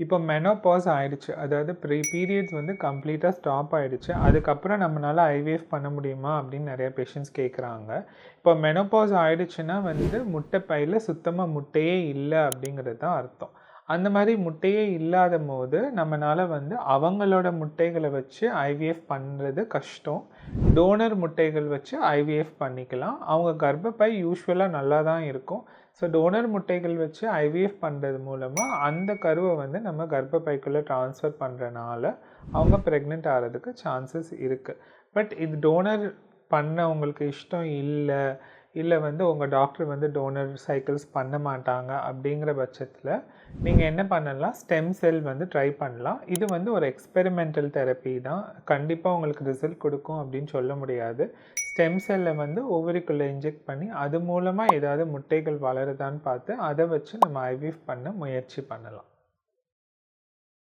இப்போ மெனோபாஸ் ஆயிடுச்சு, அதாவது பீரியட்ஸ் வந்து கம்ப்ளீட்டாக ஸ்டாப் ஆயிடுச்சு, அதுக்கப்புறம் நம்மளால் ஐவிஎஃப் பண்ண முடியுமா அப்படின்னு நிறைய பேஷண்ட்ஸ் கேட்குறாங்க. இப்போ மெனோபாஸ் ஆயிடுச்சுன்னா வந்து முட்டைப்பையில் சுத்தமாக முட்டையே இல்லை அப்படிங்கிறது தான் அர்த்தம். அந்த மாதிரி முட்டையே இல்லாத போது நம்மளால் வந்து அவங்களோட முட்டைகளை வச்சு ஐவிஎஃப் பண்ணுறது கஷ்டம். டோனர் முட்டைகள் வச்சு ஐவிஎஃப் பண்ணிக்கலாம். அவங்க கர்ப்பப்பை யூஸ்வலாக நல்லா தான் இருக்கும். ஸோ டோனர் முட்டைகள் வச்சு ஐவிஎஃப் பண்ணுறது மூலமாக அந்த கருவை வந்து நம்ம கர்ப்பப்பைக்குள்ளே ட்ரான்ஸ்ஃபர் பண்ணுறனால அவங்க ப்ரெக்னென்ட் ஆகிறதுக்கு சான்சஸ் இருக்குது. பட் இது டோனர் பண்ண உங்களுக்கு இஷ்டம் இல்லை வந்து உங்கள் டாக்டர் வந்து டோனர் சைக்கிள்ஸ் பண்ண மாட்டாங்க அப்படிங்கிற பட்சத்தில் நீங்கள் என்ன பண்ணலாம், ஸ்டெம் செல் வந்து ட்ரை பண்ணலாம். இது வந்து ஒரு எக்ஸ்பெரிமெண்டல் தெரப்பி தான், கண்டிப்பாக உங்களுக்கு ரிசல்ட் கொடுக்கும் அப்படின்னு சொல்ல முடியாது. ஸ்டெம் செல்லை வந்து ஓவரிக்குள்ளே இன்ஜெக்ட் பண்ணி அது மூலமாக ஏதாவது முட்டைகள் வளருதான்னு பார்த்து அதை வச்சு நம்ம ஐவிஎஃப் பண்ண முயற்சி பண்ணலாம்.